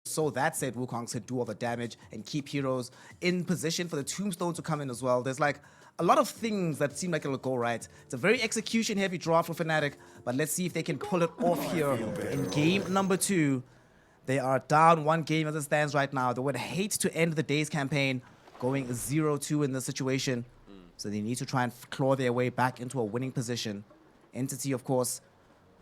so that said Wukong could do all the damage and keep heroes in position for the tombstone to come in as well. There's like a lot of things that seem like it'll go right. It's a very execution-heavy draw for Fnatic, but let's see if they can pull it off here in game number 2. They are down 1 game as it stands right now. They would hate to end the day's campaign going 0-2 in this situation. So they need to try and claw their way back into a winning position. Entity, of course,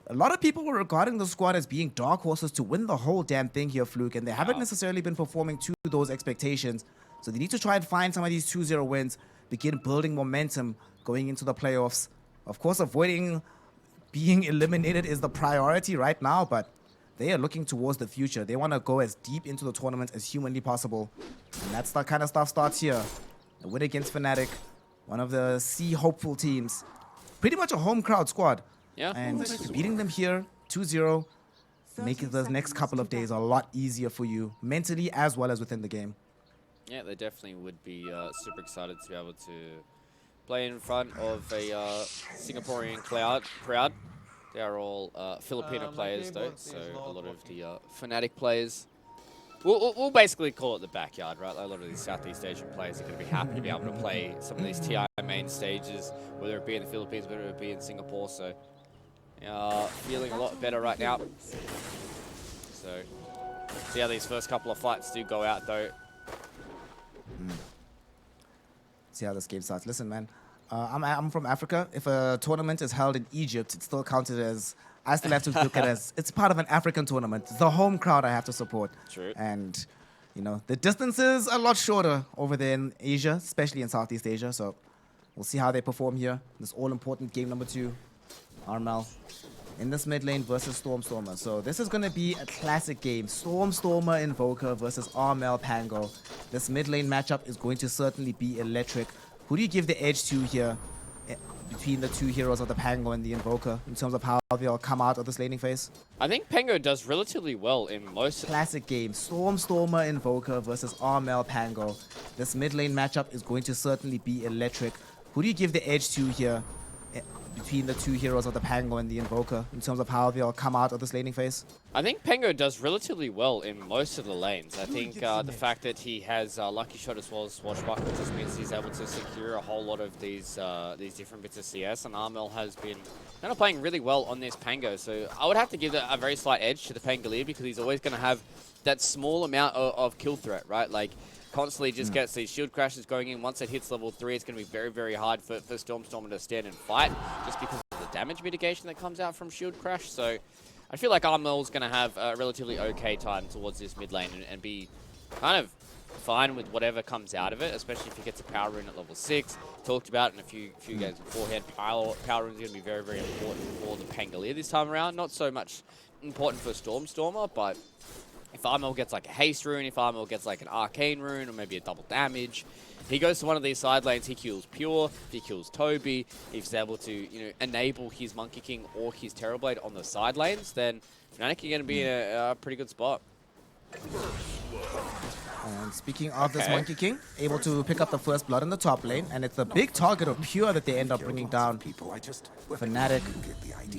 a lot of people were regarding the squad as being dark horses to win the whole damn thing here, Fluke, and they haven't necessarily been performing to those expectations. So they need to try and find some of these 2-0 wins, begin building momentum going into the playoffs. Of course, avoiding being eliminated is the priority right now, but they are looking towards the future. They want to go as deep into the tournament as humanly possible. And that's the kind of stuff starts here. A win against Fnatic, one of the C hopeful teams. Pretty much a home crowd squad. Yeah. And beating them here, 2-0, making the next couple of days a lot easier for you, mentally as well as within the game. Yeah, they definitely would be super excited to be able to play in front of a Singaporean crowd. They are all Filipino players, though, so a lot of the Fnatic players. We'll basically call it the backyard, right? Like a lot of these Southeast Asian players are going to be happy to be able to play some of these TI main stages, whether it be in the Philippines, whether it be in Singapore. So, feeling a lot better right now. So, see how these first couple of fights do go out, though. See how this game starts. Listen, man, I'm from Africa. If a tournament is held in Egypt, it's still counted as, I still have to look at it as, it's part of an African tournament. It's the home crowd I have to support. True. And, you know, the distance is a lot shorter over there in Asia, especially in Southeast Asia. So we'll see how they perform here. This all-important game number 2. Armel in this mid lane versus Stormer. So this is going to be a classic game. Stormer Invoker versus Armel Pango. This mid lane matchup is going to certainly be electric. Who do you give the edge to here between the 2 heroes of the Pango and the Invoker in terms of how they'll come out of this laning phase? I think Pango does relatively well in most... Classic game. Stormer Invoker versus Armel Pango. This mid lane matchup is going to certainly be electric. Who do you give the edge to here between the 2 heroes of the Pango and the Invoker in terms of how they'll come out of this laning phase? I think Pango does relatively well in most of the lanes. I think the fact that he has Lucky Shot as well as Swashbuckle just means he's able to secure a whole lot of these different bits of CS, and Armel has been kind of playing really well on this Pango. So I would have to give a very slight edge to the Pangolier because he's always going to have that small amount of kill threat, right? Like, constantly just gets these shield crashes going in. Once it hits level 3, it's going to be very, very hard for Stormer to stand and fight just because of the damage mitigation that comes out from shield crash. So I feel like Armel's going to have a relatively okay time towards this mid lane and be kind of fine with whatever comes out of it, especially if he gets a power rune at level 6. Talked about in a few games beforehand, power rune is going to be very, very important for the Pangolier this time around. Not so much important for Stormer, but if Armel gets like a haste rune, if Armel gets like an arcane rune, or maybe a double damage, if he goes to one of these side lanes, he kills Pure, if he kills Toby, if he's able to, you know, enable his Monkey King or his Terrorblade on the side lanes, then Fnatic are going to be in a pretty good spot. And speaking of this Monkey King, able to pick up the first blood in the top lane, and it's the big target of Pure that they end up bringing down. Fnatic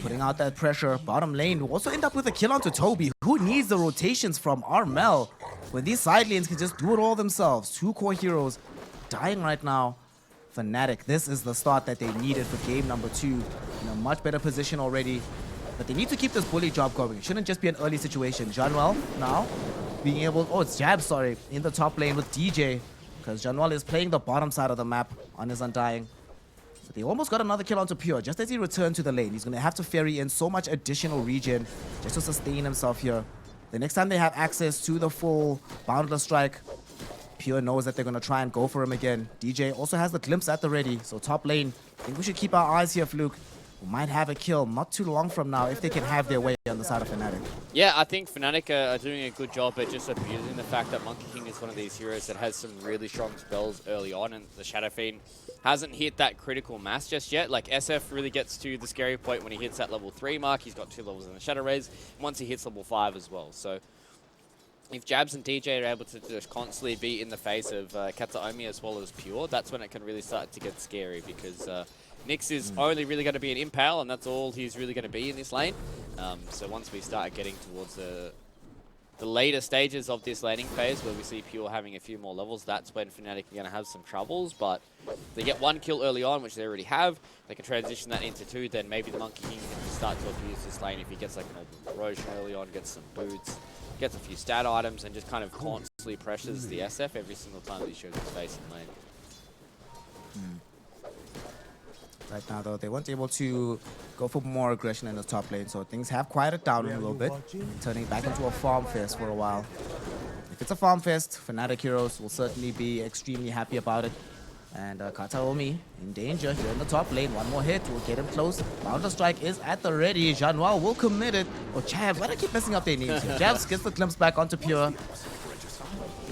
putting out that pressure. Bottom lane will also end up with a kill onto Toby. Who needs the rotations from Armel when these side lanes can just do it all themselves? 2 core heroes dying right now. Fnatic, this is the start that they needed for game number 2. In a much better position already. But they need to keep this bully job going. It shouldn't just be an early situation. Janwell now being able... Oh, it's Jab, sorry. In the top lane with DJ. Because Janwell is playing the bottom side of the map on his Undying. So they almost got another kill onto Pure. Just as he returned to the lane, he's going to have to ferry in so much additional regen just to sustain himself here. The next time they have access to the full Boundless Strike, Pure knows that they're going to try and go for him again. DJ also has the glimpse at the ready. So top lane, I think we should keep our eyes here, Fluke. We might have a kill not too long from now if they can have their way on the side of Fnatic. Yeah, I think Fnatic are doing a good job at just abusing the fact that Monkey King is one of these heroes that has some really strong spells early on, and the Shadow Fiend hasn't hit that critical mass just yet. Like, SF really gets to the scary point when he hits that level 3 mark. He's got 2 levels in the Shadow Rays, once he hits level 5 as well. So if Jabs and DJ are able to just constantly be in the face of Katsuomi as well as Pure, that's when it can really start to get scary, because Nyx is only really going to be an Impale, and that's all he's really going to be in this lane. So once we start getting towards the the later stages of this laning phase, where we see Pure having a few more levels, that's when Fnatic are going to have some troubles. But if they get 1 kill early on, which they already have, they can transition that into 2, then maybe the Monkey King can start to abuse this lane if he gets like an Roshan early on, gets some boots, gets a few stat items, and just kind of constantly pressures the SF every single time that he shows his face in lane. Right now, though, they weren't able to go for more aggression in the top lane, so things have quieted down a little bit, turning back into a farm fest for a while. If it's a farm fest, Fnatic heroes will certainly be extremely happy about it. And Kataomi in danger here in the top lane. One more hit will get him close. Boundless Strike is at the ready. Januel will commit it. Oh, Jabs, why do I keep messing up their names here? Jabs gets the glimpse back onto Pure.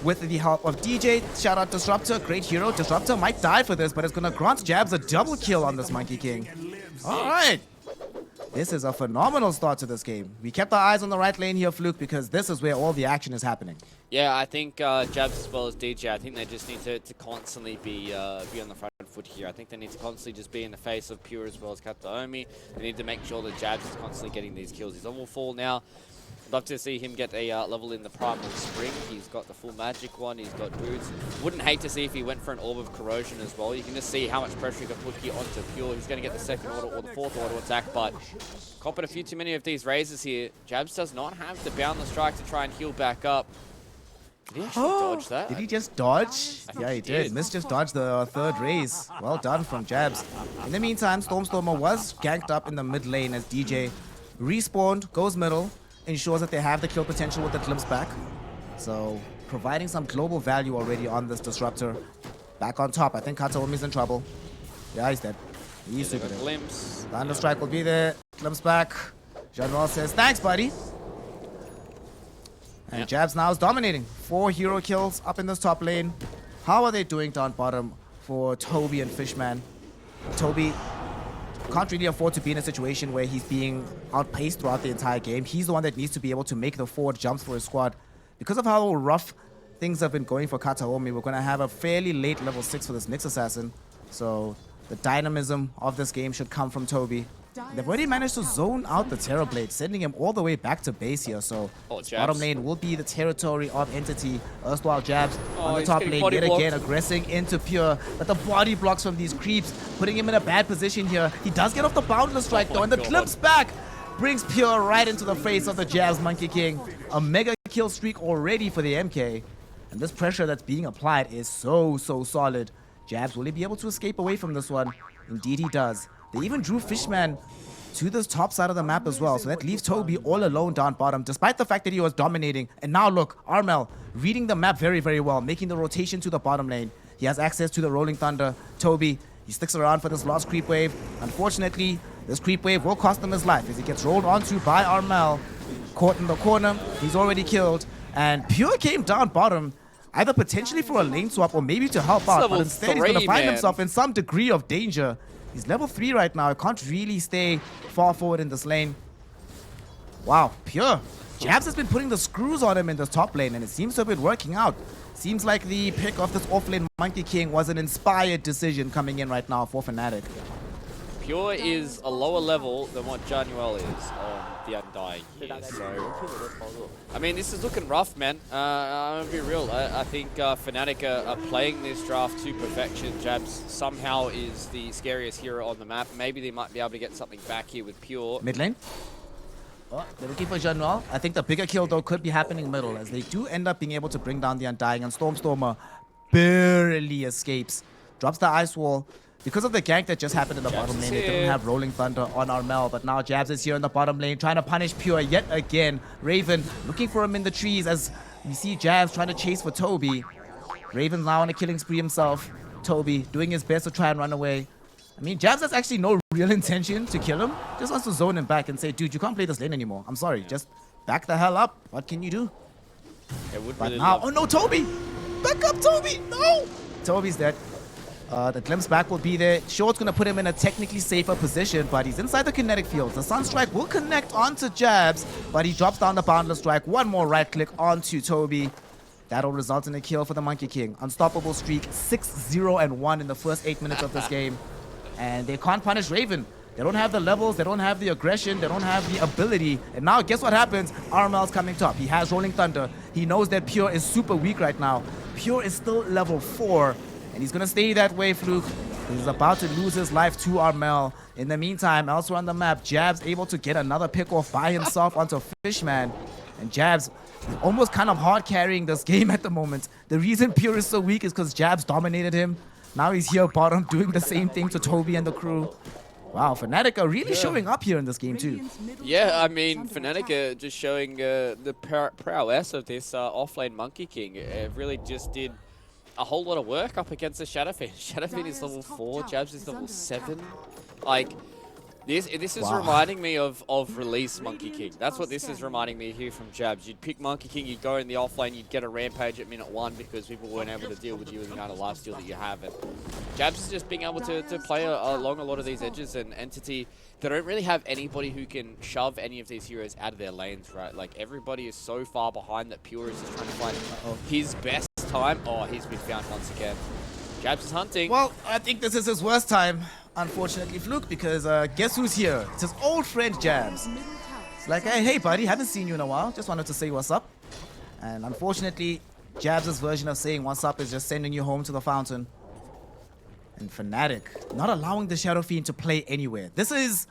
With the help of DJ, shout out Disruptor, great hero. Disruptor might die for this, but it's gonna grant Jabs a double kill on this Monkey King. Alright. This is a phenomenal start to this game. We kept our eyes on the right lane here, Fluke, because this is where all the action is happening. Yeah, I think Jabs as well as DJ, I think they just need to constantly be on the front foot here. I think they need to constantly just be in the face of Pure as well as Kataomi. They need to make sure that Jabs is constantly getting these kills. He's on full now. Love to see him get a level in the Primal Spring. He's got the full magic one. He's got boots. Wouldn't hate to see if he went for an Orb of Corrosion as well. You can just see how much pressure he can put here onto Pure. He's going to get the second order or the fourth order attack, but copping a few too many of these raises here. Jabs does not have the Boundless Strike to try and heal back up. Did he actually dodge that? Did he just dodge? Yeah, he did. Miss just dodged the third raise. Well done from Jabs. In the meantime, Stormstormer was ganked up in the mid lane as DJ respawned, goes middle, ensures that they have the kill potential with the glimpse back. So, providing some global value already on this Disruptor. Back on top, I think Kataomi's in trouble. Yeah, he's dead. He's super dead. Glimpse. Thunder Strike will be there. Glimpse back. General says, thanks, buddy. And Jabs now is dominating. 4 hero kills up in this top lane. How are they doing down bottom for Toby and Fishman? Toby can't really afford to be in a situation where he's being outpaced throughout the entire game. He's the one that needs to be able to make the forward jumps for his squad. Because of how rough things have been going for Kataomi, we're going to have a fairly late level 6 for this Nyx Assassin. So the dynamism of this game should come from Toby. They've already managed to zone out the Terrorblade, sending him all the way back to base here. So bottom lane will be the territory of Entity. Erstwhile Jabs on the top lane yet again, aggressing into Pure. But the body blocks from these creeps, putting him in a bad position here. He does get off the Boundless Strike though, and the glimpse back brings Pure right into the face of the Jabs Monkey King. A mega kill streak already for the MK. And this pressure that's being applied is so solid. Jabs, will he be able to escape away from this one? Indeed he does. They even drew Fishman to this top side of the map as well. So that leaves Toby all alone down bottom, despite the fact that he was dominating. And now look, Armel reading the map very well, making the rotation to the bottom lane. He has access to the Rolling Thunder. Toby, he sticks around for this last creep wave. Unfortunately, this creep wave will cost him his life as he gets rolled onto by Armel. Caught in the corner, he's already killed. And Pure came down bottom, either potentially for a lane swap or maybe to help out. But instead, he's going to find himself in some degree of danger. He's level 3 right now. He can't really stay far forward in this lane. Wow, Pure. Jabs has been putting the screws on him in this top lane, and it seems to have been working out. Seems like the pick of this offlane Monkey King was an inspired decision coming in right now for Fnatic. Pure is a lower level than what Januel is on the Undying here, so I mean, this is looking rough, man. I'm gonna be real. I think Fnatic are playing this draft to perfection. Jabs somehow is the scariest hero on the map. Maybe they might be able to get something back here with Pure. Mid lane. Oh, they're looking for Januel. I think the bigger kill though could be happening middle, as they do end up being able to bring down the Undying, and Stormstormer barely escapes. Drops the ice wall. Because of the gank that just happened in the bottom lane, they didn't have Rolling Thunder on Armel, but now Jabs is here in the bottom lane, trying to punish Pure yet again. Raven looking for him in the trees as we see Jabs trying to chase for Toby. Raven's now on a killing spree himself. Toby doing his best to try and run away. I mean, Jabs has actually no real intention to kill him. Just wants to zone him back and say, dude, you can't play this lane anymore. I'm sorry, just back the hell up. What can you do? But now, oh no, Toby! Back up, Toby! No! Toby's dead. The glimpse back will be there. Short's going to put him in a technically safer position, but he's inside the kinetic fields. The Sunstrike will connect onto Jabs, but he drops down the Boundless Strike. One more right click onto Toby. That'll result in a kill for the Monkey King. Unstoppable streak, 6-0-1 in the first 8 minutes of this game. And they can't punish Raven. They don't have the levels, they don't have the aggression, they don't have the ability. And now guess what happens? RML's coming top. He has Rolling Thunder. He knows that Pure is super weak right now. Pure is still level 4. And he's gonna stay that way, Fluke. He's about to lose his life to RML. In the meantime, elsewhere on the map, Jabs able to get another pick off by himself onto Fishman. And Jabs almost kind of hard carrying this game at the moment. The reason Pure is so weak is because Jabs dominated him. Now he's here bottom doing the same thing to Toby and the crew. Wow, Fnatic are really showing up here in this game too. Yeah, I mean, Fnatic are just showing the prowess of this offlane Monkey King. It really just did a whole lot of work up against the Shadowfiend. Shadowfiend is level 4, Jabs is level 7. Like, this is reminding me of release Monkey King. That's what this is reminding me here from Jabs. You'd pick Monkey King, you'd go in the offlane, you'd get a rampage at minute 1 because people weren't able to deal with you with the kind of lifesteal that you have. And Jabs is just being able to play along a lot of these edges, and Entity, they don't really have anybody who can shove any of these heroes out of their lanes, right? Like, everybody is so far behind that Pure is just trying to find his best time. Oh, he's been found once again. Jabs is hunting. Well, I think this is his worst time, unfortunately, Fluke, because guess who's here? It's his old friend Jabs. It's like, hey buddy, haven't seen you in a while. Just wanted to say what's up. And unfortunately, Jabs' version of saying what's up is just sending you home to the fountain. And Fnatic not allowing the Shadow Fiend to play anywhere. This is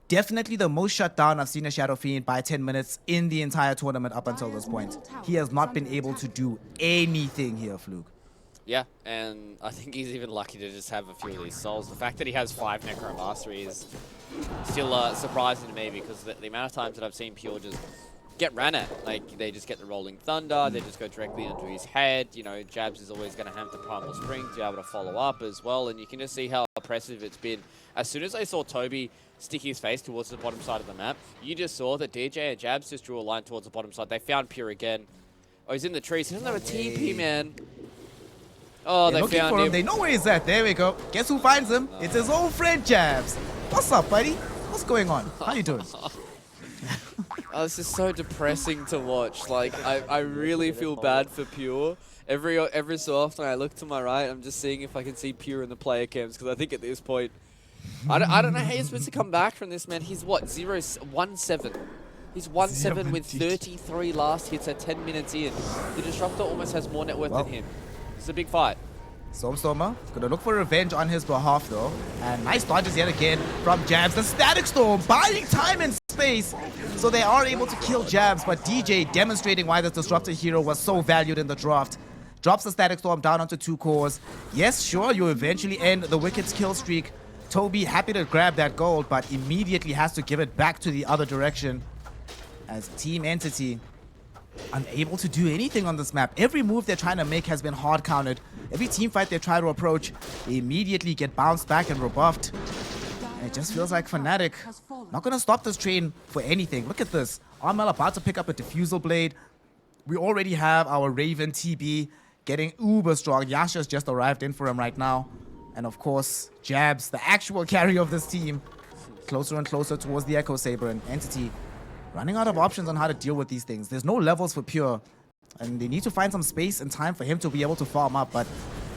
definitely the most shut down I've seen a Shadow Fiend by 10 minutes in the entire tournament up until this point. He has not been able to do anything here, Fluke. Yeah, and I think he's even lucky to just have a few of these souls. The fact that he has 5 Necro Mastery is still surprising to me, because the amount of times that I've seen Pure just get ran at. Like, they just get the Rolling Thunder, they just go directly into his head. You know, Jabs is always going to have the Primal Spring to be able to follow up as well, and you can just see how oppressive it's been. As soon as I saw Toby stick his face towards the bottom side of the map, you just saw that DJ and Jabs just drew a line towards the bottom side. They found Pure again. Oh, he's in the trees. He doesn't have a TP, man. Oh, they found him. They know where he's at. There we go. Guess who finds him? It's his old friend Jabs. What's up, buddy? What's going on? How you doing? Oh, this is so depressing to watch. Like, I really feel bad for Pure. Every so often I look to my right, I'm just seeing if I can see Pure in the player cams, because I think at this point, I don't know how you're supposed to come back from this, man. He's what, 1-7. He's 1-7 with 33 last hits at 10 minutes in. The Disruptor almost has more net worth than him. It's a big fight. Stormstormer is going to look for revenge on his behalf, though. And nice dodges yet again from Jabs. The Static Storm buying time and space, so they are able to kill Jabs. But DJ demonstrating why this Disruptor hero was so valued in the draft. Drops the Static Storm down onto 2 cores. Yes, sure, you eventually end the Wicked's kill streak. Toby happy to grab that gold, but immediately has to give it back to the other direction. As Team Entity unable to do anything on this map. Every move they're trying to make has been hard counted. Every team fight they try to approach, they immediately get bounced back and rebuffed. And it just feels like Fnatic not going to stop this train for anything. Look at this. RML about to pick up a Diffusal Blade. We already have our Raven TB getting uber strong. Yasha's just arrived in for him right now. And of course, Jabs, the actual carry of this team, closer and closer towards the Echo Saber, and Entity running out of options on how to deal with these things. There's no levels for Pure, and they need to find some space and time for him to be able to farm up, but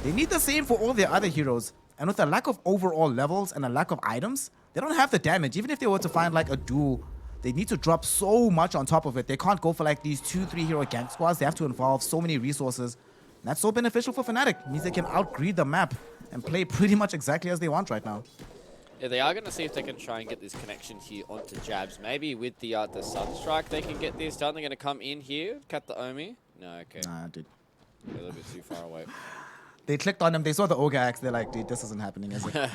they need the same for all their other heroes. And with a lack of overall levels and a lack of items, they don't have the damage. Even if they were to find like a duel, they need to drop so much on top of it. They can't go for like these 2-3 hero gank squads. They have to involve so many resources. And that's so beneficial for Fnatic. It means they can outgreed the map and play pretty much exactly as they want right now. Yeah, they are going to see if they can try and get this connection here onto Jabs. Maybe with the Sunstrike they can get this done. They're going to come in here, cut the Omi. No, okay. Nah, dude. They're a little bit too far away. They clicked on him. They saw the Ogre Axe. They're like, dude, this isn't happening, is it?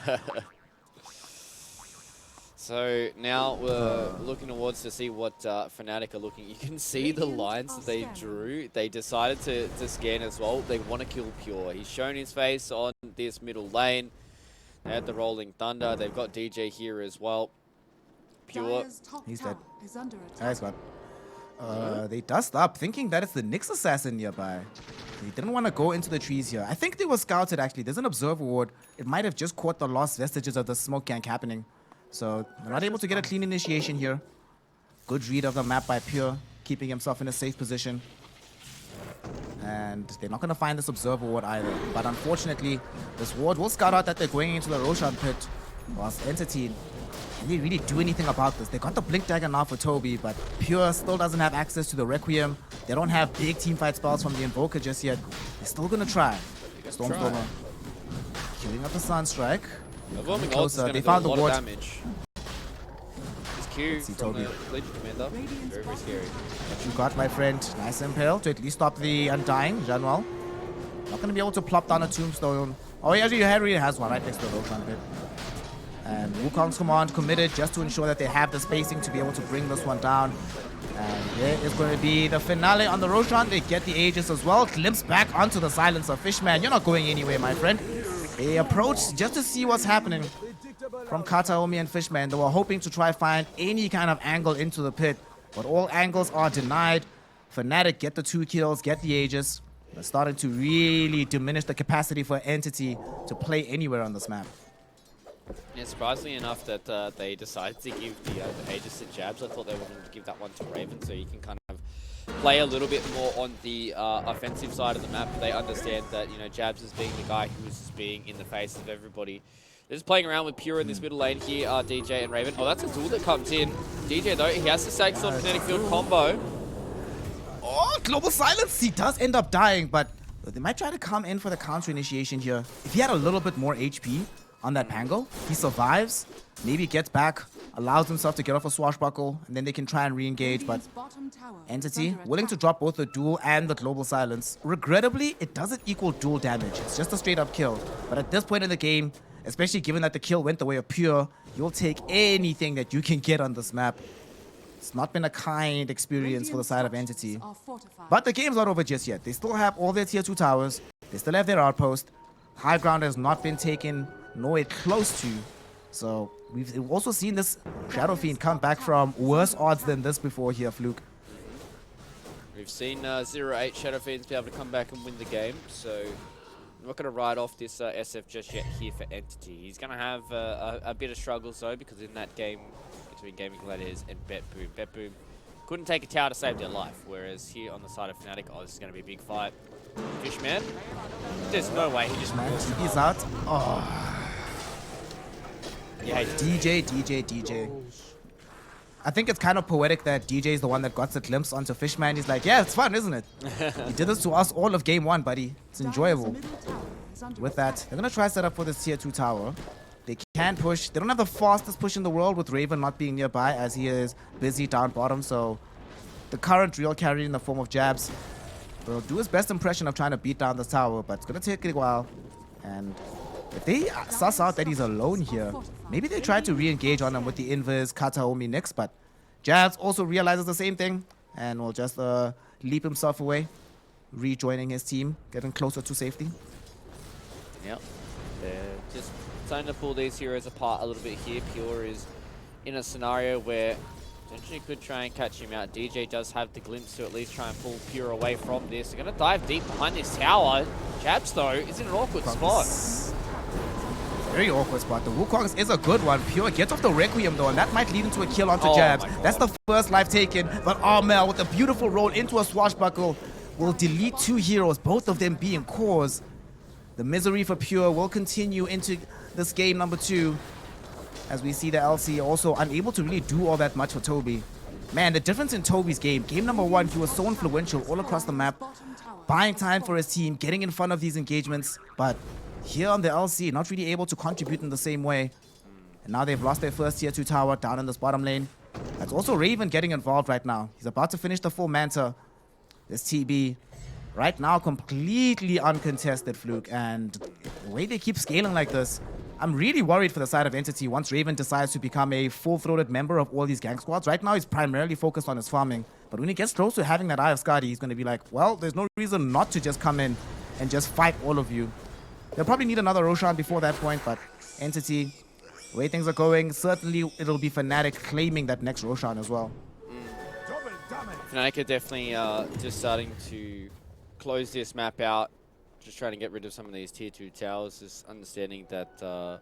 So now we're looking towards to see what Fnatic are looking. You can see the lines that they drew. They decided to scan as well. They want to kill Pure. He's shown his face on this middle lane. They had the Rolling Thunder. They've got DJ here as well. Pure. He's dead. Nice one. They dust up, thinking that it's the Nyx assassin nearby. They didn't want to go into the trees here. I think they were scouted, actually. There's an observer ward. It might have just caught the last vestiges of the smoke gank happening. So they're not able to get a clean initiation here. Good read of the map by Pure, keeping himself in a safe position. And they're not going to find this observer ward either. But unfortunately, this ward will scout out that they're going into the Roshan pit, whilst Entity Can they really do anything about this? They got the Blink Dagger now for Toby, but Pure still doesn't have access to the Requiem. They don't have big teamfight spells from the Invoker just yet. They're still gonna try. Stormstormer queuing up the Sunstrike. Overwhelming odds is going to do a lot of damage. This Q from the Legion Commander, very, very scary. What you got, my friend? Nice impale to at least stop the Undying. Janwell. Not going to be able to plop down a Tombstone. Oh, he actually already has one right next to the Roshan pit. And Wukong's command committed just to ensure that they have the spacing to be able to bring this one down. And there is going to be the finale on the Roshan. They get the Aegis as well. Glimpse back onto the Silencer. Fishman, you're not going anywhere, my friend. They approach just to see what's happening from Kataomi and Fishman. They were hoping to try find any kind of angle into the pit, but all angles are denied. Fnatic get the 2 kills, get the Aegis. They're starting to really diminish the capacity for Entity to play anywhere on this map. Yeah, surprisingly enough that they decided to give the Aegis to Jabs. I thought they were going to give that one to Raven, so you can kind of play a little bit more on the offensive side of the map. They understand that, you know, Jabs is being the guy who is just being in the face of everybody. They're just playing around with Pure in this middle lane here, DJ and Raven. Oh, that's a duel that comes in. DJ, though, he has to take some Fnatic Field combo. Oh, Global Silence! He does end up dying, but they might try to come in for the counter initiation here. If he had a little bit more HP on that Pango, he survives, maybe gets back, allows himself to get off a swashbuckle, and then they can try and re-engage, but Entity willing to drop both the duel and the Global Silence. Regrettably, it doesn't equal dual damage. It's just a straight-up kill. But at this point in the game, especially given that the kill went the way of Pure, you'll take anything that you can get on this map. It's not been a kind experience for the side of Entity. But the game's not over just yet. They still have all their tier 2 towers. They still have their outpost. High ground has not been taken, nowhere close to. So we've also seen this Shadow Fiend come back from worse odds than this before here, Fluke. We've seen 0-8 Shadow Fiends be able to come back and win the game, so I'm not going to write off this SF just yet here for Entity. He's going to have a bit of struggles though, because in that game between Gaimin Gladiators and BetBoom couldn't take a tower to save their life, whereas here on the side of Fnatic, oh, this is going to be a big fight. Fishman, there's no way he just He's out. Oh. Yeah, DJ. I think it's kind of poetic that DJ is the one that got the glimpse onto Fishman. He's like, yeah, it's fun, isn't it? He did this to us all of game 1, buddy. It's enjoyable. With that, they're going to try set up for this tier 2 tower. They can push. They don't have the fastest push in the world with Raven not being nearby as he is busy down bottom. So the current real carry in the form of Jabs will do his best impression of trying to beat down this tower, but it's going to take a while. And if they suss out that he's alone here, maybe they try to re-engage on him with the Invis, Kataomi next, but Jabs also realizes the same thing and will just leap himself away, rejoining his team, getting closer to safety. Yep. They're just trying to pull these heroes apart a little bit here. Pure is in a scenario where potentially could try and catch him out. DJ does have the glimpse to at least try and pull Pure away from this. They're going to dive deep behind this tower. Jabs, though, is in an awkward spot. Very awkward spot. The Wukong is a good one. Pure gets off the Requiem, though, and that might lead into a kill onto Jabs. That's the first life taken, but Armel with a beautiful roll into a swashbuckle will delete 2 heroes, both of them being cores. The misery for Pure will continue into this game number 2, as we see the LC also unable to really do all that much for Toby. Man, the difference in Toby's game number 1, he was so influential all across the map, buying time for his team, getting in front of these engagements, but here on the LC, not really able to contribute in the same way. And now they've lost their first tier 2 tower down in this bottom lane. That's also Raven getting involved right now. He's about to finish the full Manta. This TB right now completely uncontested, Fluke, and the way they keep scaling like this, I'm really worried for the side of Entity once Raven decides to become a full-throated member of all these gang squads. Right now, he's primarily focused on his farming, but when he gets close to having that Eye of Skadi, he's going to be like, well, there's no reason not to just come in and just fight all of you. They'll probably need another Roshan before that point, but Entity, the way things are going, certainly it'll be Fnatic claiming that next Roshan as well. Fnatic are definitely just starting to close this map out, just trying to get rid of some of these tier 2 towers, just understanding that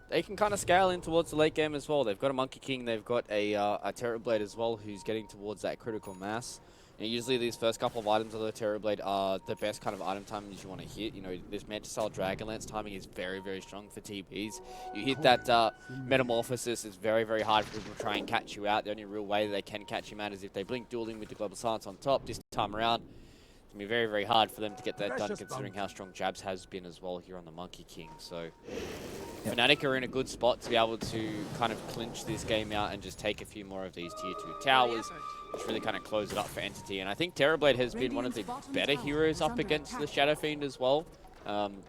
they can kind of scale in towards the late game as well. They've got a Monkey King, they've got a Terrorblade as well, who's getting towards that critical mass. Usually these first couple of items of the Terrorblade are the best kind of item timings you want to hit. You know, this Mantis-style Dragonlance timing is very, very strong for TBs. You hit that Metamorphosis, it's very, very hard for people to try and catch you out. The only real way they can catch you out is if they blink dueling with the Global Silence on top. This time around, it's going to be very, very hard for them to get that done, considering how strong Jabs has been as well here on the Monkey King. So Fnatic are in a good spot to be able to kind of clinch this game out and just take a few more of these tier 2 towers, which really kind of close it up for Entity. And I think Terrorblade has been one of the better heroes up against the Shadow Fiend as well,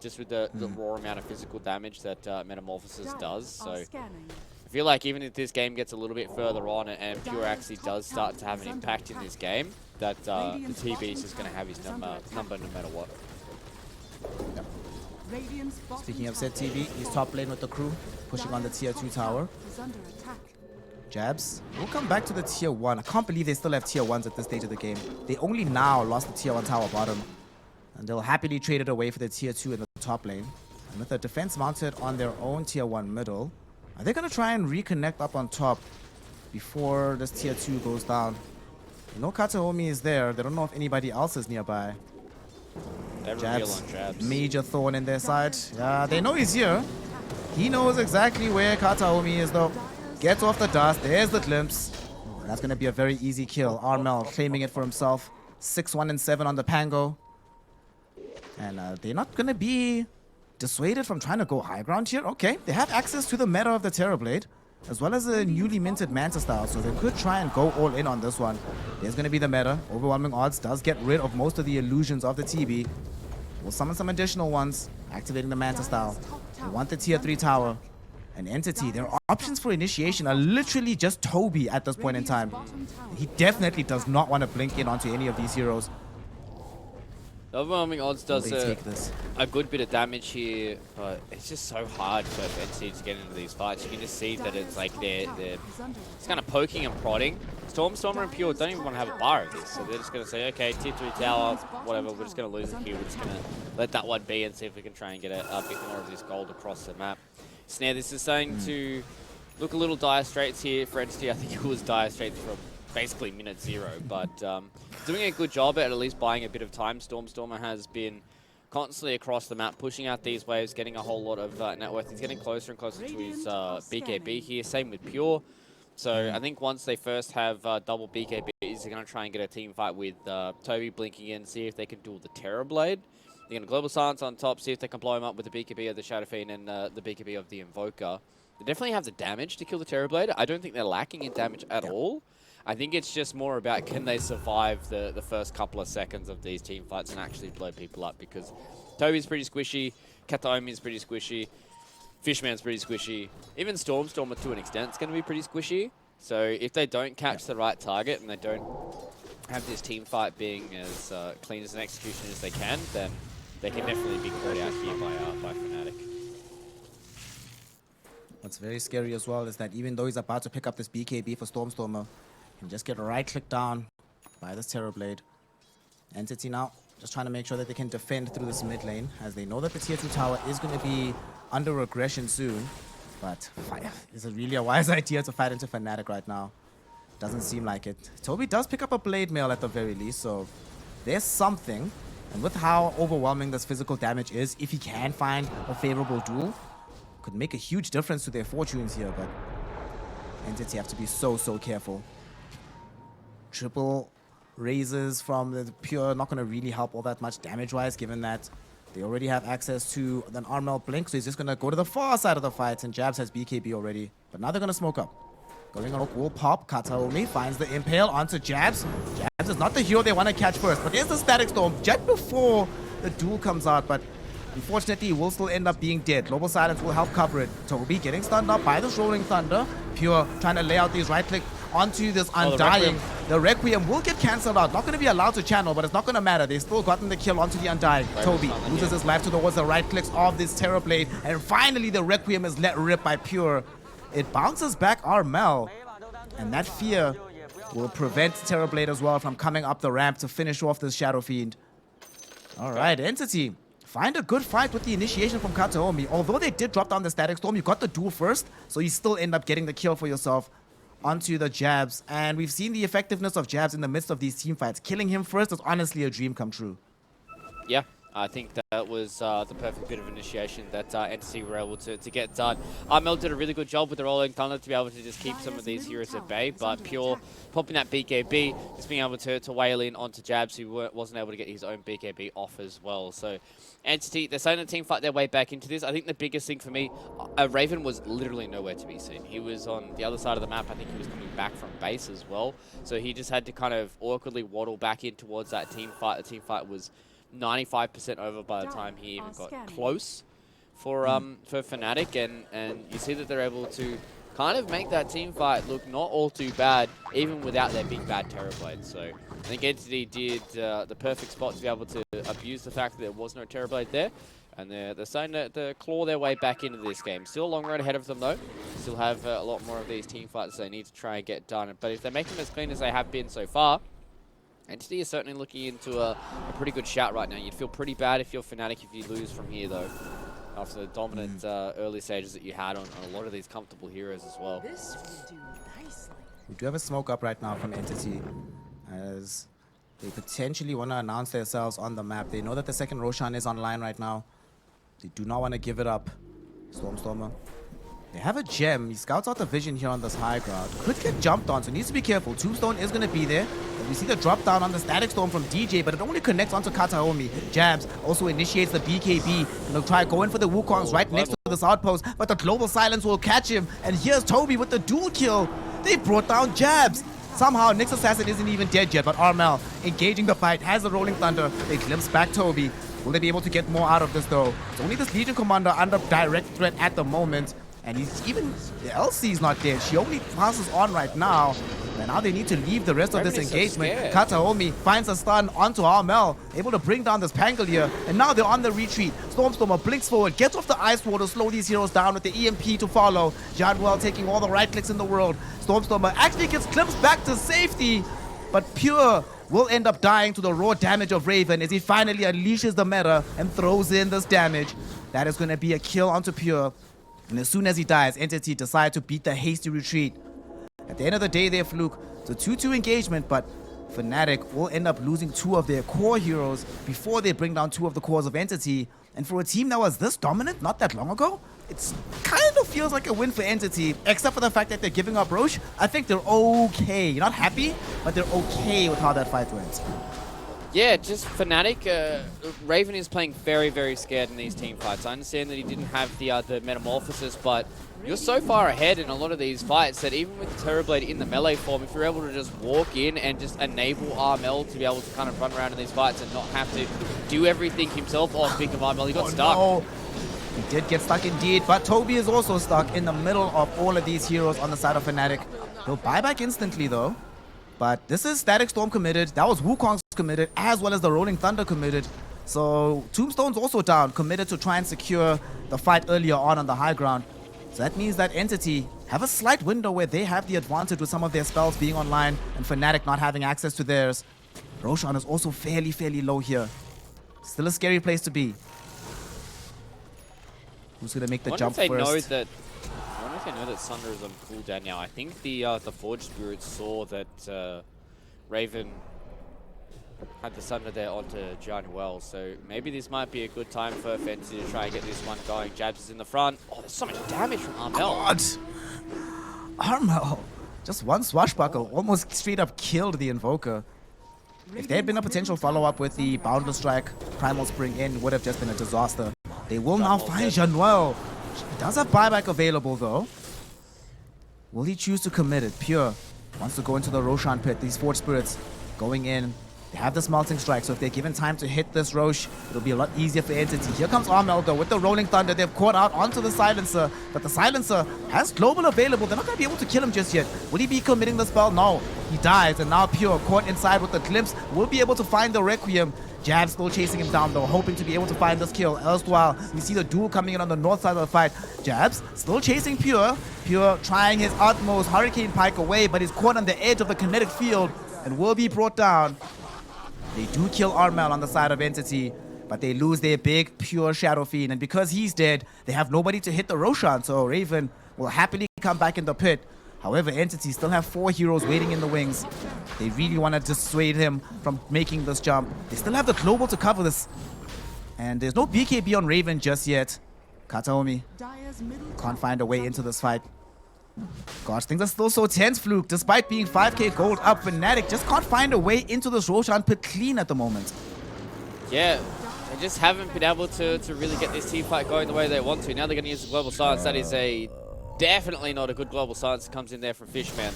just with the raw amount of physical damage that Metamorphosis does. So I feel like even if this game gets a little bit further on and Pure actually does start to have an impact in this game, that the TB's is going to have his number no matter what. Yep. Speaking of said TB, he's top lane with the crew, pushing on the tier 2 tower. Jabs will come back to the tier 1. I can't believe they still have tier 1s at this stage of the game. They only now lost the tier 1 tower bottom, and they'll happily trade it away for the tier 2 in the top lane. And with the defense mounted on their own tier 1 middle, are they going to try and reconnect up on top before this tier 2 goes down? You know Kataomi is there. They don't know if anybody else is nearby. Jabs, major thorn in their side. Yeah, they know he's here. He knows exactly where Kataomi is though. Gets off the dust. There's the glimpse. That's going to be a very easy kill. Armel claiming it for himself. 6-1 and 7 on the Pango. And they're not going to be dissuaded from trying to go high ground here. Okay, they have access to the meta of the Terrorblade, as well as a newly minted Manta style, so they could try and go all in on this one. There's going to be the meta. Overwhelming odds does get rid of most of the illusions of the TB. We'll summon some additional ones, activating the Manta style. They want the tier 3 tower. An Entity, their options for initiation are literally just Toby at this point in time. He definitely does not want to blink in onto any of these heroes. The Overwhelming Odds does a good bit of damage here, but it's just so hard for Entity to get into these fights. You can just see that it's like they're it's kind of poking and prodding. Stormer and Pure don't even want to have a bar of this, so they're just going to say, okay, tier 3 tower, whatever, we're just going to lose it here. We're just going to let that one be and see if we can try and get a bit more of this gold across the map. Snare, this is starting to look a little dire straits here for Entity. I think it was dire straits from basically minute 0, but doing a good job at least buying a bit of time. Stormer has been constantly across the map, pushing out these waves, getting a whole lot of net worth. He's getting closer and closer to his BKB here. Same with Pure. So I think once they first have double BKBs, they're going to try and get a team fight with Toby blinking in, see if they can duel the Terrorblade. They're going to Global Silence on top, see if they can blow him up with the BKB of the Shadow Fiend and the BKB of the Invoker. They definitely have the damage to kill the Terrorblade. I don't think they're lacking in damage at all. I think it's just more about can they survive the first couple of seconds of these team fights and actually blow people up, because Toby's pretty squishy, Kataomi's pretty squishy, Fishman's pretty squishy, even Stormer to an extent is going to be pretty squishy. So if they don't catch the right target and they don't have this team fight being as clean as an execution as they can, then they can definitely be caught out here by Fnatic. What's very scary as well is that even though he's about to pick up this BKB for Stormer, he can just get a right click down by this Terrorblade. Entity now just trying to make sure that they can defend through this mid lane, as they know that the tier 2 tower is going to be under aggression soon. But is it really a wise idea to fight into Fnatic right now? Doesn't seem like it. Toby does pick up a blade mail at the very least, so there's something. And with how overwhelming this physical damage is, if he can find a favorable duel, could make a huge difference to their fortunes here. But Entity have to be so careful. Triple raises from the Pure, not going to really help all that much damage-wise, given that they already have access to an Armel Blink, so he's just going to go to the far side of the fight, and Jabs has BKB already. But now they're going to smoke up. Going on a cool pop, Kataomi finds the Impale onto Jabs. Jabs is not the hero they want to catch first, but there's the Static Storm just before the duel comes out, but unfortunately he will still end up being dead. Global Silence will help cover it. Toby getting stunned up by this Rolling Thunder. Pure trying to lay out these right click onto this Undying. The Requiem will get cancelled out. Not going to be allowed to channel, but it's not going to matter. They've still gotten the kill onto the Undying. Toby loses his life towards the right clicks of this Terrorblade, and finally the Requiem is let rip by Pure. It bounces back Armel, and that fear will prevent Terrorblade as well from coming up the ramp to finish off this Shadow Fiend. Alright, Entity find a good fight with the initiation from Kataomi. Although they did drop down the Static Storm, you got the duel first, so you still end up getting the kill for yourself. onto the Jabs. And we've seen the effectiveness of Jabs in the midst of these team fights. Killing him first is honestly a dream come true. Yeah, I think that was the perfect bit of initiation that Entity were able to get done. Mel did a really good job with the Rolling Thunder to be able to just keep some of these heroes at bay, but Pure popping that BKB, just being able to wail in onto Jabs, who wasn't able to get his own BKB off as well. So Entity, they're starting to team fight their way back into this. I think the biggest thing for me, Raven was literally nowhere to be seen. He was on the other side of the map. I think he was coming back from base as well. So he just had to kind of awkwardly waddle back in towards that team fight. The team fight was 95% over by the time he even got close for Fnatic, and you see that they're able to kind of make that team fight look not all too bad, even without their big bad Terrorblade. So I think Entity did the perfect spot to be able to abuse the fact that there was no Terrorblade there, and they're starting to claw their way back into this game. Still a long road ahead of them though. Still have a lot more of these team fights they need to try and get done. But if they make them as clean as they have been so far, Entity is certainly looking into a pretty good shout right now. You'd feel pretty bad if you're Fnatic if you lose from here, though, after the dominant early stages that you had on a lot of these comfortable heroes as well. This will do nicely. We do have a smoke up right now from Entity, as they potentially want to announce themselves on the map. They know that the second Roshan is online right now. They do not want to give it up. Stormstormer. They have a gem. He scouts out the vision here on this high ground. Could get jumped on, so needs to be careful. Tombstone is going to be there. And we see the drop down on the Static Storm from DJ, but it only connects onto Kataomi. Jabs also initiates the BKB. And they'll try going for the Wukongs right next to this outpost, but the Global Silence will catch him. And here's Toby with the dual kill. They brought down Jabs. Somehow, Nyx Assassin isn't even dead yet, but Armel engaging the fight, has the Rolling Thunder. They glimpse back Toby. Will they be able to get more out of this, though? It's only this Legion Commander under direct threat at the moment. And he's even, the LC's not dead. She only passes on right now. And now they need to leave the rest of this engagement. Kataomi finds a stun onto Armel, able to bring down this Pangolier. And now they're on the retreat. Stormstormer blinks forward, gets off the Ice Wall to slow these heroes down with the EMP to follow. Jadwell taking all the right clicks in the world. Stormstormer actually gets glimpsed back to safety. But Pure will end up dying to the raw damage of Raven as he finally unleashes the meta and throws in this damage. That is going to be a kill onto Pure. And as soon as he dies, Entity decide to beat the hasty retreat. At the end of the day, they're Fluke. It's a 2-2 engagement, but Fnatic will end up losing 2 of their core heroes before they bring down 2 of the cores of Entity. And for a team that was this dominant not that long ago, it kind of feels like a win for Entity, except for the fact that they're giving up Roche. I think they're okay. Not happy, but they're okay with how that fight went. Yeah, just Fnatic. Raven is playing very, very scared in these team fights. I understand that he didn't have the Metamorphosis, but you're so far ahead in a lot of these fights that even with the Terrorblade in the melee form, if you're able to just walk in and just enable Armel to be able to kind of run around in these fights and not have to do everything himself. Oh, speaking of Armel, he got stuck. No. He did get stuck indeed, but Toby is also stuck in the middle of all of these heroes on the side of Fnatic. He'll buy back instantly, though. But this is Static Storm committed. That was Wukong's committed, as well as the Rolling Thunder committed. So Tombstone's also down, committed to try and secure the fight earlier on the high ground. So that means that Entity have a slight window where they have the advantage with some of their spells being online and Fnatic not having access to theirs. Roshan is also fairly low here. Still a scary place to be. Who's going to make the jump first? I wonder if they know that Sunder is on cooldown now. I think the Forge Spirits saw that Raven had the Sunder there onto Giant Well, so maybe this might be a good time for Fantasy to try and get this one going. Jabs is in the front. Oh, there's so much damage from Armel. God! Armel! Just one swashbuckle almost straight up killed the Invoker. If there had been a potential follow-up with the Boundless Strike, Primal Spring in, would have just been a disaster. They will now find Januel. He does have buyback available, though. Will he choose to commit it? Pure wants to go into the Roshan pit. These Forge Spirits going in. They have the Smelting Strike, so if they're given time to hit this Roche, it'll be a lot easier for Entity. Here comes Armel, though, with the Rolling Thunder. They've caught out onto the Silencer, but the Silencer has Global available. They're not going to be able to kill him just yet. Will he be committing the spell? No. He dies, and now Pure, caught inside with the Glimpse, will be able to find the Requiem. Jab still chasing him down, though, hoping to be able to find this kill. Elsewhile, we see the duel coming in on the north side of the fight. Jabs still chasing Pure. Pure trying his utmost. Hurricane Pike away, but he's caught on the edge of the kinetic field and will be brought down. They do kill Armel on the side of Entity, but they lose their big Pure Shadow Fiend. And because he's dead, they have nobody to hit the Roshan, so Raven will happily come back in the pit. However, Entity still have 4 heroes waiting in the wings. They really want to dissuade him from making this jump. They still have the global to cover this. And there's no BKB on Raven just yet. Kataomi can't find a way into this fight. Gosh, things are still so tense, Fluke. Despite being 5k gold up, Fnatic just can't find a way into this Roshan pit clean at the moment. Yeah, they just haven't been able to really get this team fight going the way they want to. Now they're going to use the global silence. That is definitely not a good global silence that comes in there from Fishman.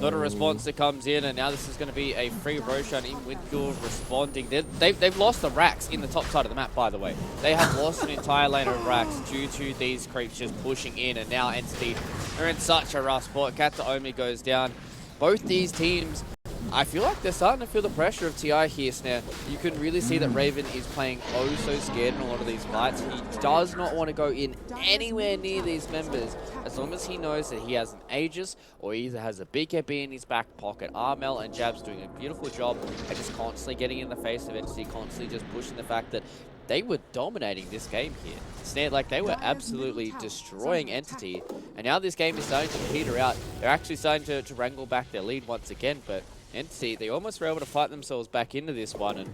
Not a response that comes in, and now this is going to be a free Roshan in Windkill responding. They've lost the racks in the top side of the map, by the way. They have lost an entire lane of racks due to these creeps just pushing in, and now Entity are in such a rough spot. Kataomi goes down. Both these teams, I feel like they're starting to feel the pressure of TI here, Snare. You can really see that Raven is playing oh so scared in a lot of these fights. He does not want to go in anywhere near these members as long as he knows that he has an Aegis or either has a BKB in his back pocket. Armel and Jab's doing a beautiful job at just constantly getting in the face of Entity, constantly just pushing the fact that they were dominating this game here. Snare, like, they were absolutely destroying Entity, and now this game is starting to peter out. They're actually starting to wrangle back their lead once again, but Entity, they almost were able to fight themselves back into this one, and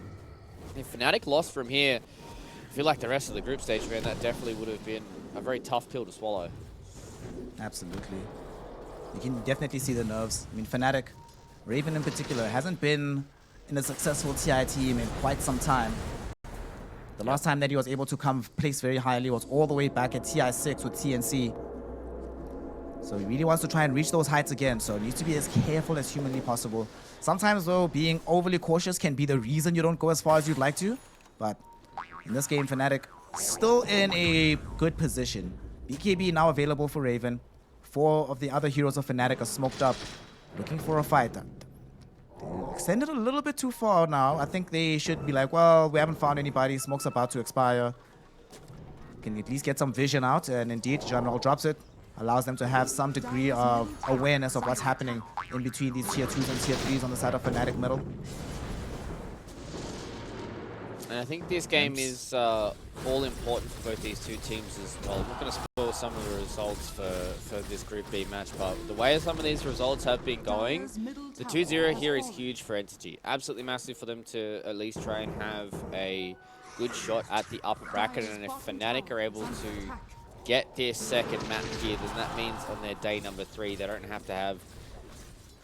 if Fnatic lost from here, I feel like the rest of the group stage, man, that definitely would have been a very tough pill to swallow. Absolutely. You can definitely see the nerves. I mean, Fnatic, Raven in particular, hasn't been in a successful TI team in quite some time. The last time that he was able to come place very highly was all the way back at TI6 with TNC. So he really wants to try and reach those heights again, so he needs to be as careful as humanly possible. Sometimes, though, being overly cautious can be the reason you don't go as far as you'd like to. But in this game, Fnatic still in a good position. BKB now available for Raven. 4 of the other heroes of Fnatic are smoked up, looking for a fight. They extended a little bit too far now. I think they should be like, well, we haven't found anybody. Smoke's about to expire. Can at least get some vision out, and indeed, General drops it. Allows them to have some degree of awareness of what's happening in between these tier 2s and tier 3s on the side of Fnatic middle. And I think this game is all important for both these two teams as well. I'm not going to spoil some of the results for this Group B match, but the way some of these results have been going, the 2-0 here is huge for Entity. Absolutely massive for them to at least try and have a good shot at the upper bracket, and if Fnatic are able to get their second map here, then that means on their day number 3, they don't have to have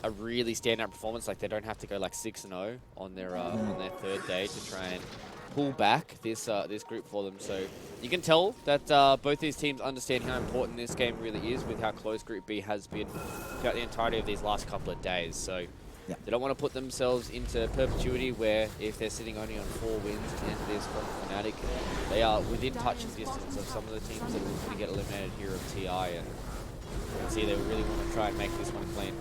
a really standout performance. Like, they don't have to go like 6-0 on their third day to try and pull back this this group for them. So you can tell that both these teams understand how important this game really is with how close Group B has been throughout the entirety of these last couple of days. So they don't want to put themselves into perpetuity where if they're sitting only on 4 wins at the end of this from Fnatic, they are within touching distance of some of the teams that will get eliminated here of TI, and you can see they really want to try and make this one clean.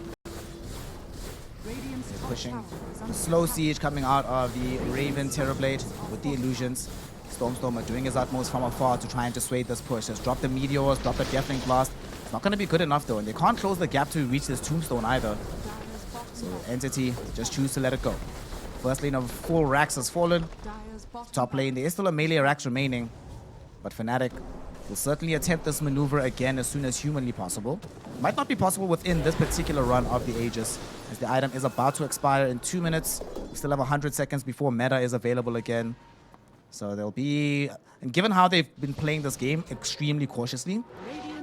They're pushing. Slow siege coming out of the Raven Terrorblade with the illusions. Stormstormer doing his utmost from afar to try and dissuade this push. Has dropped the meteors, dropped the Deathling Blast. It's not going to be good enough though, and they can't close the gap to reach this Tombstone either. So Entity just choose to let it go. First lane of full racks has fallen. Top lane, there is still a melee racks remaining, but Fnatic will certainly attempt this maneuver again as soon as humanly possible. Might not be possible within this particular run of the Aegis, as the item is about to expire in 2 minutes. We still have 100 seconds before meta is available again. So there'll be, and given how they've been playing this game extremely cautiously,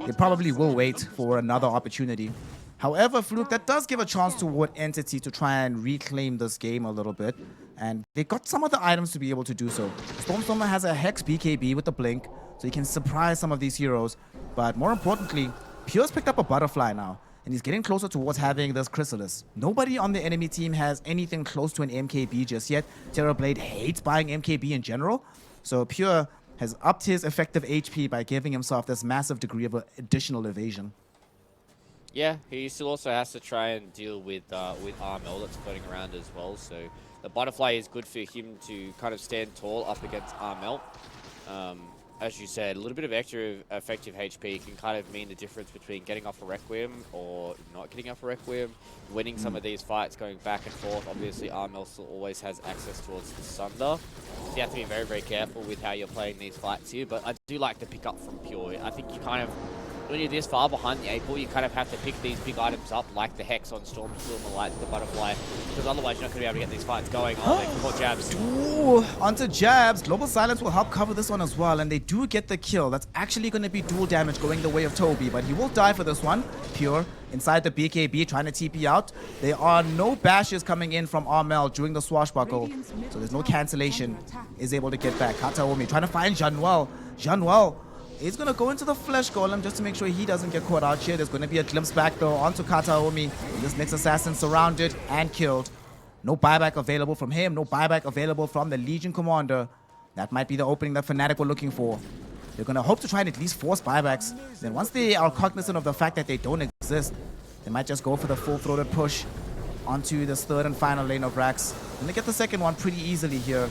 they probably will wait for another opportunity. However, Fluke, that does give a chance toward Entity to try and reclaim this game a little bit. And they got some of the items to be able to do so. Stormstormer has a Hex BKB with the Blink, so he can surprise some of these heroes. But more importantly, Pure's picked up a Butterfly now, and he's getting closer towards having this Chrysalis. Nobody on the enemy team has anything close to an MKB just yet. Terrorblade hates buying MKB in general, so Pure has upped his effective HP by giving himself this massive degree of additional evasion. Yeah, he still also has to try and deal with Armel that's floating around as well. So the Butterfly is good for him to kind of stand tall up against Armel. As you said, a little bit of extra effective HP can kind of mean the difference between getting off a Requiem or not getting off a Requiem, winning some of these fights, going back and forth. Obviously, Armel still always has access towards the Sunder. So you have to be very, very careful with how you're playing these fights here. But I do like the pick up from Pure. I think you kind of when you're this far behind the 8 ball, you kind of have to pick these big items up, like the Hex on Storm, the Butterfly, because otherwise you're not going to be able to get these fights going. Oh, they caught jabs. Ooh, onto jabs. Global Silence will help cover this one as well, and they do get the kill. That's actually going to be dual damage going the way of Toby, but he will die for this one. Pure inside the BKB, trying to TP out. There are no bashes coming in from Armel during the swashbuckle, so there's no cancellation. Is able to get back. Kataomi trying to find Janwell. Janwell is going to go into the Flesh Golem just to make sure he doesn't get caught out here. There's going to be a glimpse back though onto Kataomi. This next assassin surrounded and killed. No buyback available from him. No buyback available from the Legion Commander. That might be the opening that Fnatic were looking for. They're going to hope to try and at least force buybacks. Then once they are cognizant of the fact that they don't exist, they might just go for the full-throated push onto this third and final lane of Rax. And they get the second one pretty easily here.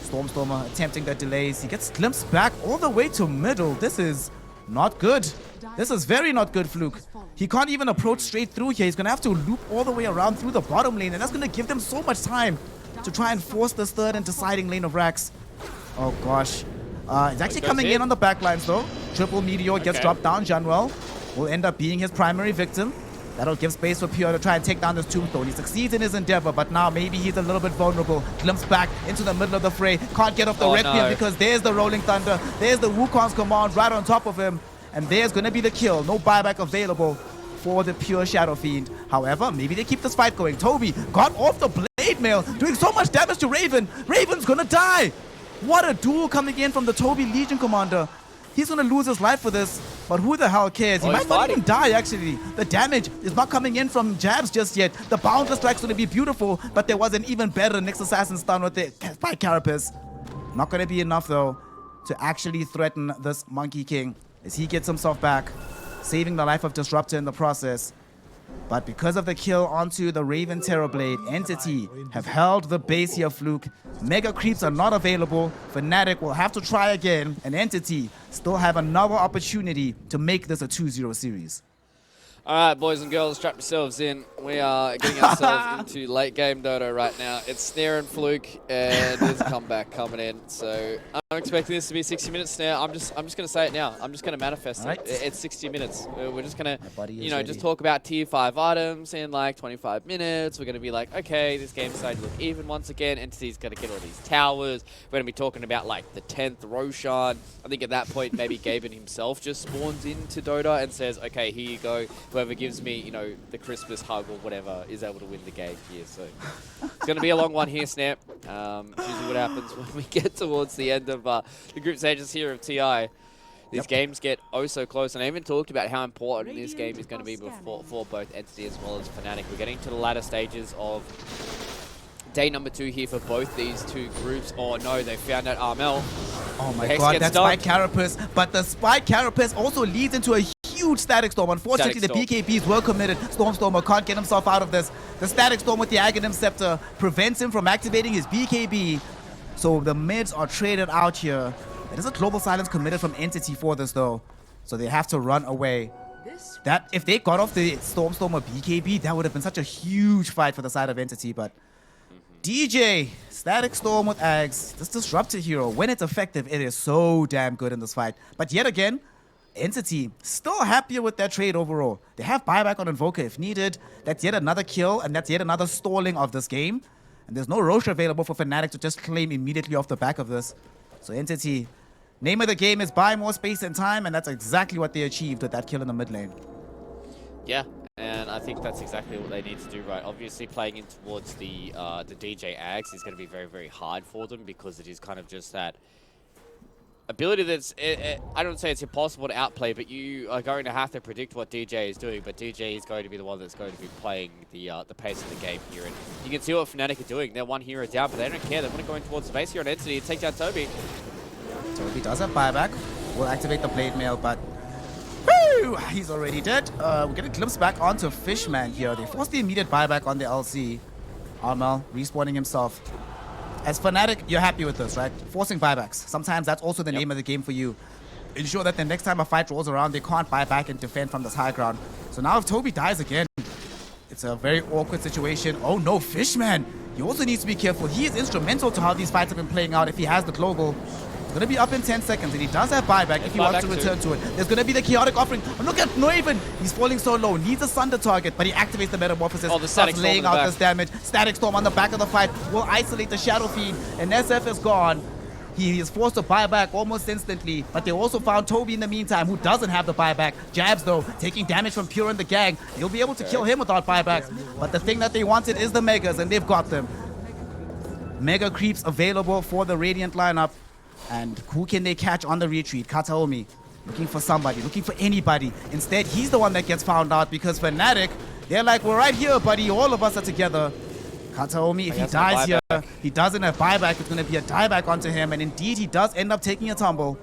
Stormstormer attempting the delays. He gets glimpsed back all the way to middle. This is not good. This is very not good, Fluke. He can't even approach straight through here. He's going to have to loop all the way around through the bottom lane, and that's going to give them so much time to try and force this third and deciding lane of Rax. Oh, gosh. It's actually coming in on the backlines, though. Triple Meteor gets dropped down. Janwell will end up being his primary victim. That'll give space for Pure to try and take down this Tombstone. He succeeds in his endeavor, but now maybe he's a little bit vulnerable. Glimpse back into the middle of the fray. Can't get off the red pin because there's the Rolling Thunder. There's the Wukong's command right on top of him. And there's going to be the kill. No buyback available for the Pure Shadow Fiend. However, maybe they keep this fight going. Toby got off the blade mail, doing so much damage to Raven. Raven's going to die. What a duel coming in from the Toby Legion Commander. He's going to lose his life for this, but who the hell cares? He might not even die, actually. The damage is not coming in from jabs just yet. The boundless strike's going to be beautiful, but there was an even better Nyx Assassin stun with the by Carapace. Not going to be enough, though, to actually threaten this Monkey King as he gets himself back, saving the life of Disruptor in the process. But because of the kill onto the Raven Terrorblade, Entity have held the base here, Fluke. Mega creeps are not available. Fnatic will have to try again, and Entity still have another opportunity to make this a 2-0 series. All right, boys and girls, strap yourselves in. We are getting ourselves into late game Dodo right now. It's Snare and Fluke, and there's a comeback coming in. So I'm expecting this to be 60 minutes. Snare, I'm just going to say it now. I'm just going to manifest it. It's 60 minutes. We're just going to, just talk about tier 5 items in like 25 minutes. We're going to be like, okay, this game's starting to look even once again. Entity's going to get all these towers. We're going to be talking about like the 10th Roshan. I think at that point, maybe Gaimin himself just spawns into Dota and says, okay, here you go. Whoever gives me, the crispest hug or whatever is able to win the game here. So it's going to be a long one here, Snap. Usually what happens when we get towards the end of the group stages here of TI. These games get oh so close, and I even talked about how important this game is going to be for both Entity as well as Fnatic. We're getting to the latter stages of day number 2 here for both these two groups. Oh no, they found out Armel. Oh my god, that Spike Carapace. But the Spike Carapace also leads into a huge Static Storm. Unfortunately, the BKBs were committed. Stormstormer can't get himself out of this. The Static Storm with the Aghanim Scepter prevents him from activating his BKB. So the mids are traded out here. There is a Global Silence committed from Entity for this though. So they have to run away. That if they got off the Stormstormer BKB, that would have been such a huge fight for the side of Entity, but DJ, Static Storm with Ags, this Disruptor hero, when it's effective, it is so damn good in this fight. But yet again, Entity still happier with their trade overall. They have buyback on Invoker if needed. That's yet another kill, and that's yet another stalling of this game. And there's no Roche available for Fnatic to just claim immediately off the back of this. So Entity, name of the game is buy more space and time, and that's exactly what they achieved with that kill in the mid lane. Yeah. And I think that's exactly what they need to do, right? Obviously, playing in towards the DJ Ags is going to be very, very hard for them because it is kind of just that ability that's... I don't say it's impossible to outplay, but you are going to have to predict what DJ is doing. But DJ is going to be the one that's going to be playing the pace of the game here. And you can see what Fnatic are doing. They're one hero down, but they don't care. They want to go in towards the base here on Entity to take down Toby. Toby does have buyback. Will activate the Blade Mail, but... he's already dead. We're getting glimpse back onto Fishman here. They forced the immediate buyback on the LC. Armel respawning himself. As Fnatic, you're happy with this, right? Forcing buybacks. Sometimes that's also the name of the game for you. Ensure that the next time a fight rolls around, they can't buy back and defend from this high ground. So now if Toby dies again, it's a very awkward situation. Oh no, Fishman! He also needs to be careful. He is instrumental to how these fights have been playing out if he has the global. It's going to be up in 10 seconds, and he does have buyback if he wants to return to it. There's going to be the chaotic offering. Look at Noivin. He's falling so low. Needs a Sunder target, but he activates the Metamorphosis. Oh, the Static starts laying Storm out this damage. Static Storm on the back of the fight will isolate the Shadow Fiend, and SF is gone. He is forced to buy back almost instantly, but they also found Toby in the meantime, who doesn't have the buyback. Jabs, though, taking damage from Pure and the gang. They'll be able to kill him without buybacks, but the thing that they wanted is the Megas, and they've got them. Mega creeps available for the Radiant lineup, and who can they catch on the retreat? Kataomi, looking for somebody, looking for anybody. Instead, he's the one that gets found out because Fnatic, they're like, we're right here, buddy, all of us are together. Kataomi, if he dies here, he doesn't have buyback. It's going to be a dieback onto him, and indeed he does end up taking a tumble.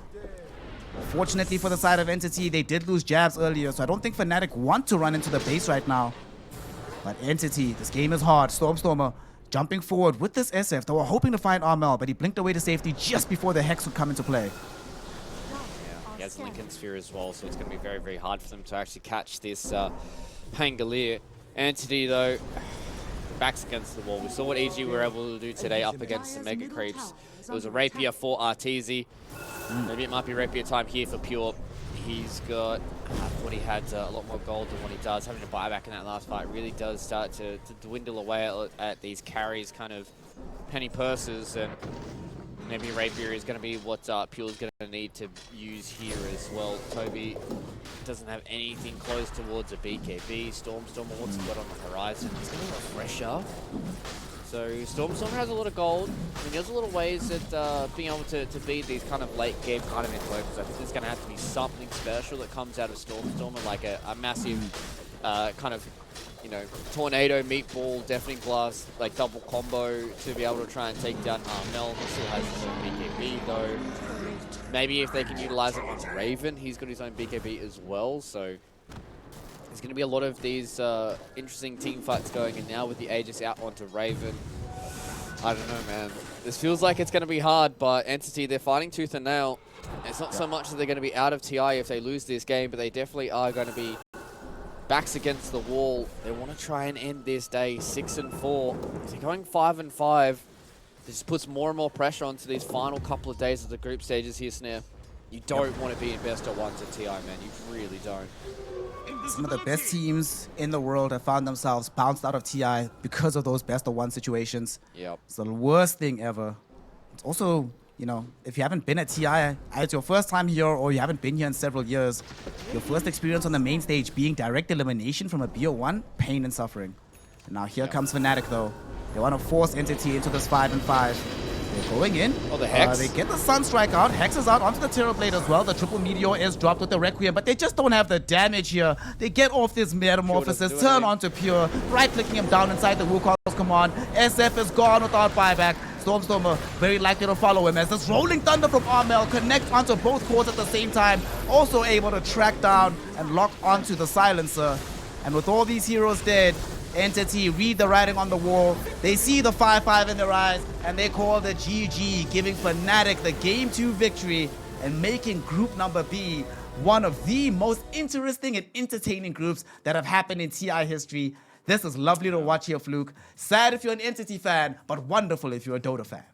Fortunately for the side of Entity, they did lose Jabs earlier, so I don't think Fnatic want to run into the base right now. But Entity, this game is hard. Stormstormer jumping forward with this SF. They were hoping to find Armel, but he blinked away to safety just before the Hex would come into play. He has Lincoln Sphere as well, so it's going to be very, very hard for them to actually catch this Pangolier. Entity, though, backs against the wall. We saw what EG were able to do today up against the Mega Creeps. It was a Rapier for Arteezy. Maybe it might be Rapier time here for Pure. He's got, I thought he had a lot more gold than what he does. Having to buy back in that last fight really does start to dwindle away at these carries, kind of penny purses, and maybe Rapier is going to be what Pure's going to need to use here as well. Toby doesn't have anything close towards a BKB. Stormstormer, what's he got on the horizon? He's going to refresher. So Stormstormer has a lot of gold. I mean, there's a lot of ways at being able to beat these kind of late game kind of invokers. I think there's going to have to be something special that comes out of Stormstormer, like a massive kind of, you know, tornado, meatball, deafening blast, like double combo to be able to try and take down Armel. He still has his own BKB though. Maybe if they can utilize it on Raven, he's got his own BKB as well. So there's going to be a lot of these interesting team fights going, and now with the Aegis out onto Raven, I don't know, man. This feels like it's going to be hard, but Entity, they're fighting tooth and nail. It's not so much that they're going to be out of TI if they lose this game, but they definitely are going to be backs against the wall. They want to try and end this day 6-4. If they're going 5-5, this puts more and more pressure onto these final couple of days of the group stages here, Snare. You don't want to be in best of ones at TI, man. You really don't. Some of the best teams in the world have found themselves bounced out of TI because of those best of one situations. Yep. It's the worst thing ever. It's also, you know, if you haven't been at TI, it's your first time here or you haven't been here in several years, your first experience on the main stage being direct elimination from a BO1, pain and suffering. And now here comes Fnatic though. They want to force Entity into this 5-5. They're going in. Oh, the Hex. They get the Sunstrike out. Hex is out onto the Terrorblade as well. The triple meteor is dropped with the Requiem, but they just don't have the damage here. They get off this Metamorphosis, turn onto Pure, right-clicking him down inside the Wukong's command. SF is gone without buyback. Stormstormer very likely to follow him as this Rolling Thunder from Armel connects onto both cores at the same time. Also able to track down and lock onto the Silencer. And with all these heroes dead, Entity read the writing on the wall. They see the 5-5 in their eyes, and they call the GG, giving Fnatic the Game 2 victory and making Group Number B one of the most interesting and entertaining groups that have happened in TI history. This is lovely to watch here, Fluke. Sad if you're an Entity fan, but wonderful if you're a Dota fan.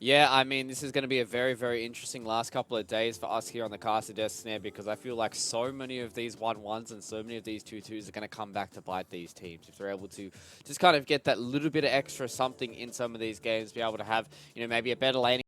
Yeah, I mean, this is going to be a very, very interesting last couple of days for us here on the Caster Desk, Snare, because I feel like so many of these 1-1s and so many of these 2-2s are going to come back to bite these teams. If they're able to just kind of get that little bit of extra something in some of these games, be able to have, you know, maybe a better laning